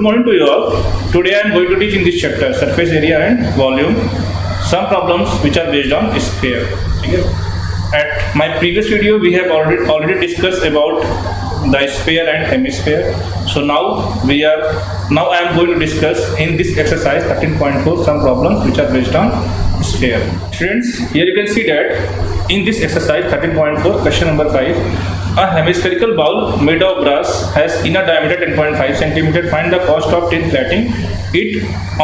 morning to you all. Today I am going to teach in this chapter surface area and volume some problems which are based on sphere. Okay. At my previous video we have already discussed about the sphere and hemisphere. So now I am going to discuss in this exercise 13.4 some problems which are based on sphere. Students, here you can see that in this exercise 13.4 question number 5, a hemispherical bowl made of brass has inner diameter 10.5 cm. Find the cost of tin plating it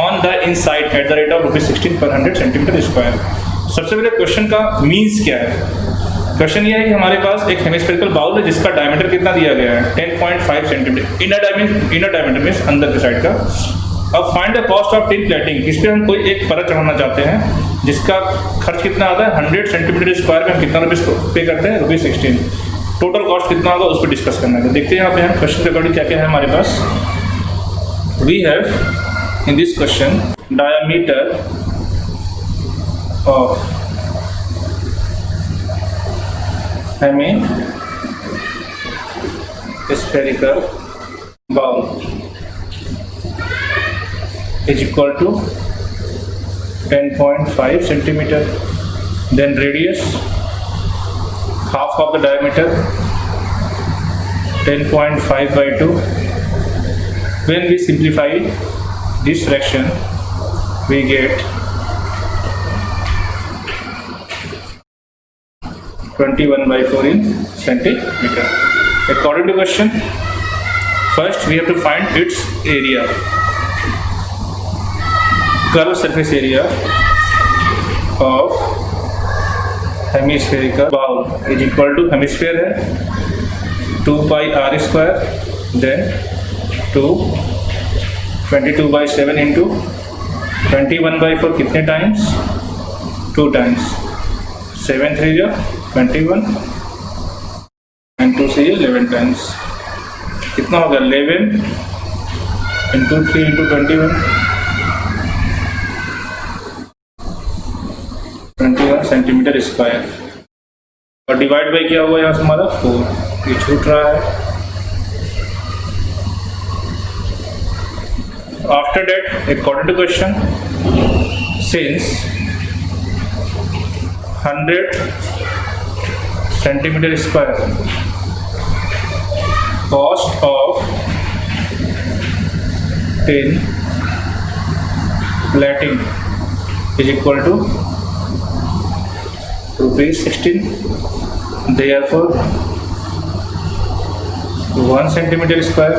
on the inside at the rate of ₹16 per 100 cm square. सबसे पहले question का means क्या है? Question ये है कि हमारे पास एक हेमिस्फेरिकल बाउल है जिसका डायमीटर कितना दिया गया है 10.5 सेंटीमीटर, इनर डायमीटर मीन्स अंदर के साइड का। अब find the cost of tin plating, इस पर हम कोई एक परत चढ़ाना चाहते हैं जिसका खर्च कितना आता है 100 सेंटीमीटर स्क्वायर में हम कितना रुपीज पे करते हैं ₹16। टोटल कॉस्ट कितना होगा उस पर डिस्कस करना है। तो देखते हैं यहाँ पे हम क्वेश्चन के अकॉर्डिंग क्या क्या है हमारे पास। We have in this question diameter of hemispherical bowl is equal to 10.5 centimeter. Then radius half of the diameter 10.5 by 2. When we simplify this fraction we get 21 by 4 in centimeter. According to question, first we have to find its area. Curved surface area of hemispherical bowl is equal to hemisphere है 2 pi r square, then 22 by 7 into 21 by 4 कितने times 2 times 7 3 जा 21 and 2 से 11 times कितना होगा 11 into 3 into 21 centimetre square और divide by क्या हुआ यहाँ से हमारा 4। ये छूट रहा है। After that according to question since 100 centimeter square cost of tin plating is equal to ₹16. Therefore 1 centimeter square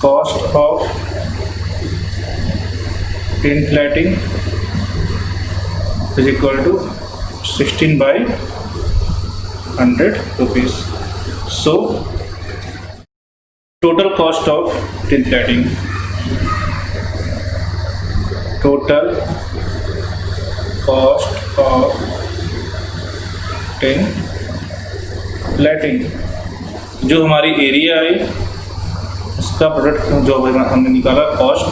cost of tin plating is equal to 16 by 100 rupees. So total cost of tin plating, total cost of tin plating जो हमारी area है इसका product जो हमने निकाला cost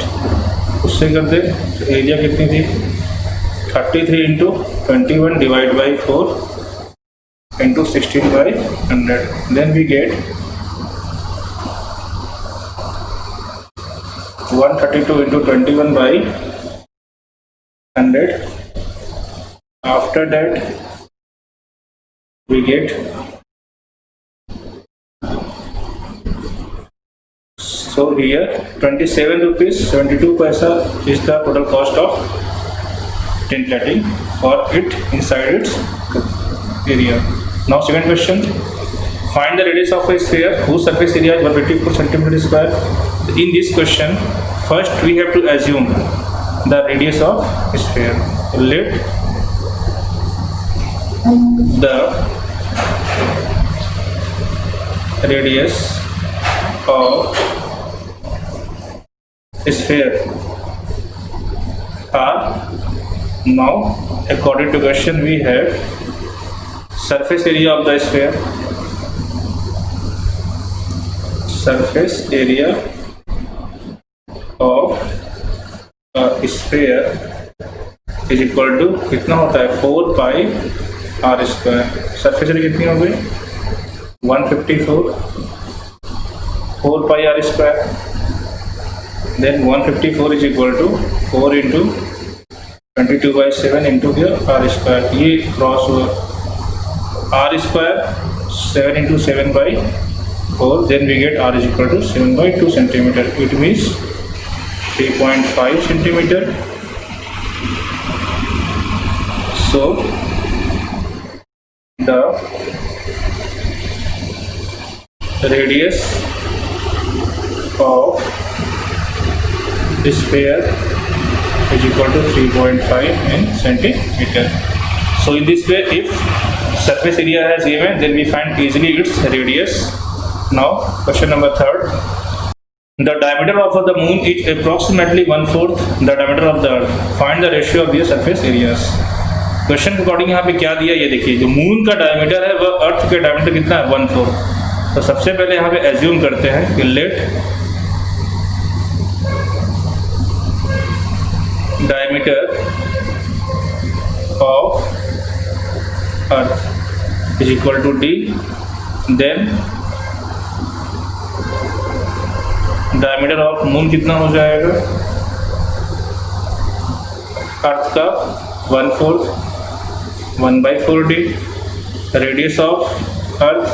उससे कर दे तो एरिया कितनी थी 33 into 21 divided by 4 into 16 by 100. Then we get 132 into 21 by 100. After that we get so here 27 rupees 72 paisa is the total cost of tin plating for it inside its area. Now second question, find the radius of a sphere whose surface area is 154 centimeter square. In this question first we have to assume the radius of a sphere. Let the radius of a sphere are now according to question we have surface area of the sphere, surface area of a sphere is equal to कितना होता है 4 pi r square। Surface area कितनी हो गई 154 4 pi r square. Then 154 is equal to 4 into 22 by 7 into here r square. ये cross हुआ r square 7 into 7 by 4. Then we get r is equal to 7 by 2 centimeter. It means 3.5 centimeter. So the radius of sphere is equal to 3.5 in centimeter. So in this way, if surface area is given, then we find easily its radius. Now question number 3. The diameter of the moon is approximately 1/4 the diameter of the earth. Find the ratio of the surface areas. Question के according यहाँ पे क्या दिया ये देखिए, जो moon का diameter है वह अर्थ के डायमीटर कितना है 1/4. तो सबसे पहले यहाँ पे एज्यूम करते हैं कि let diameter of earth is equal to d. Then diameter of moon कितना हो जाएगा, अर्थ का 1/4 1/4d. रेडियस ऑफ अर्थ,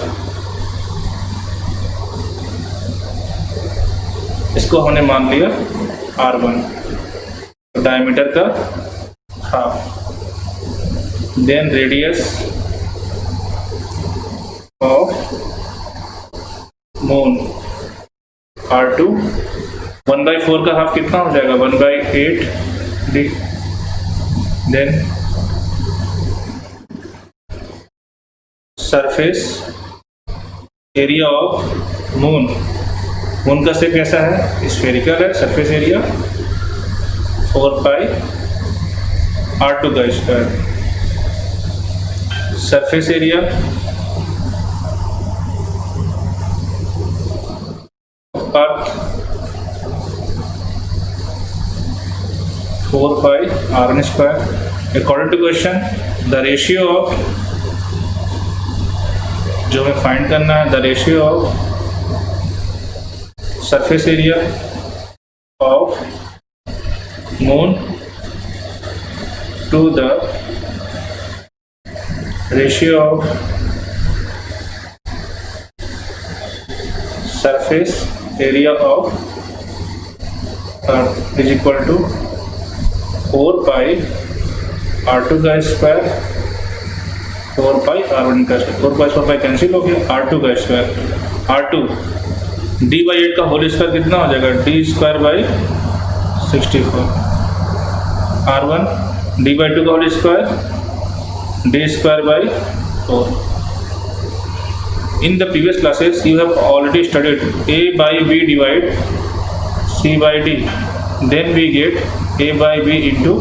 इसको हमने मान लिया r1, डायमीटर का half. Then radius of moon r2, 1/4 का हाफ कितना हो जाएगा 1/8d. Then surface area of moon, moon का शेप कैसा है, स्फेरिकल है. सरफेस एरिया 4 pi r2 का square. Surface area earth 4 pi r1 square. According to question, the ratio of, जो हमें फाइंड करना है, the ratio of surface area of moon to the ratio of surface area of earth is equal to 4 pi r2 का square 4 pi r1 का square. 4 pi cancel हो गया, r2 का square. r2 d/8 का whole square कितना हो जाएगा, d²/64. r1 d/2 का whole square d²/4. In the previous classes you have already studied a/b divide c/d. Then we get a/b into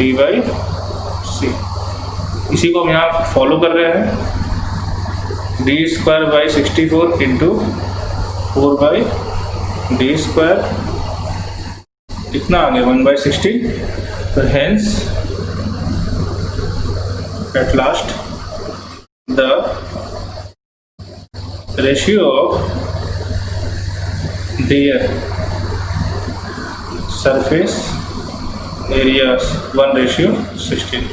d/c. इसी को हम यहाँ फॉलो कर रहे हैं. d²/64 इंटू 4/d², कितना आ गया 1/60. तो hence at last the ratio of their surface areas 1:16.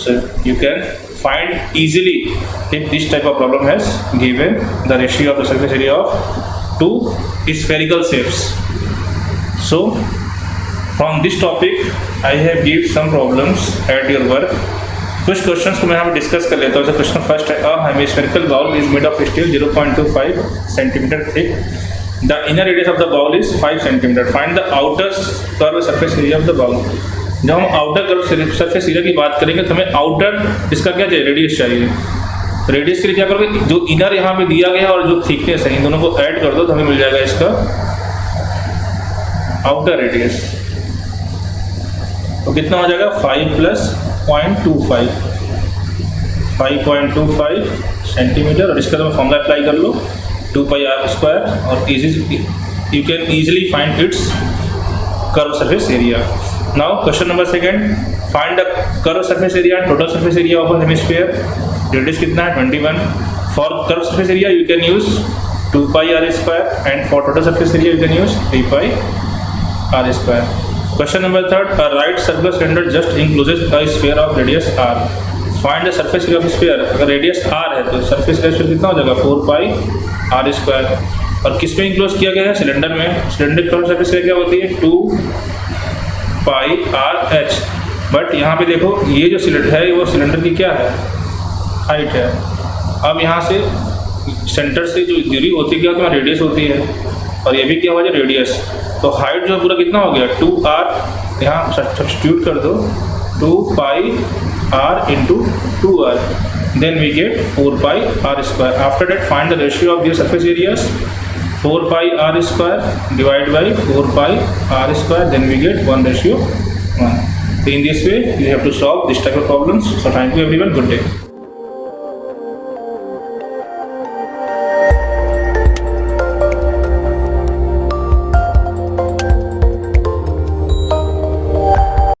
So you can find easily if this type of problem has given the ratio of the surface area of two spherical shapes. So from this topic I have given some problems at your work. कुछ questions को मैं यहाँ discuss कर लेता हूँ. Question first है, a hemispherical bowl is made of steel 0.25 centimetre thick. The inner radius of the bowl is 5 centimeter. Find the outer curved surface area of the bowl. जब हम आउटर कर्व सरफेस एरिया की बात करेंगे तो हमें outer इसका क्या चाहिए, रेडियस चाहिए. रेडियस के लिए क्या करोगे, जो इनर यहाँ पे दिया गया और जो थिकनेस है इन दोनों को ऐड कर दो तो हमें मिल जाएगा इसका आउटर रेडियस. तो कितना हो जाएगा 5 + 0.25 5.25 सेंटीमीटर. और इसका तो फॉर्मूला अप्लाई कर लो 2 pi r². और you can easily find its curved surface area. Now question number 2, find the curved surface area and total surface area of a hemisphere. Radius कितना है 21. For curved surface area you can use 2 pi r square, and for total surface area you can use 3 pi r square. Question number 3, a right circular cylinder just encloses a sphere of radius r. Find the surface area of sphere. अगर radius r है तो surface area कितना हो जाएगा 4 pi r square. और किस में enclose किया गया है? सिलेंडर में. सिलेंडर की सरफेस एरिया क्या होती है 2 pi r h. बट यहाँ पे देखो ये जो सिलेंडर है वो सिलेंडर की क्या है हाइट है. अब यहाँ से सेंटर से जो दूरी होती है क्या तो रेडियस होती है और ये भी क्या हुआ जो रेडियस. तो हाइट जो पूरा कितना हो गया 2r. यहाँ सब्स्टिट्यूट कर दो 2 pi r into 2r, then we get 4 pi r square. After that find the ratio of their surface areas. 4 pi r square divided by 4 pi r square, then we get 1:1. So in this way you have to solve this type of problems. So thank you everyone, good day.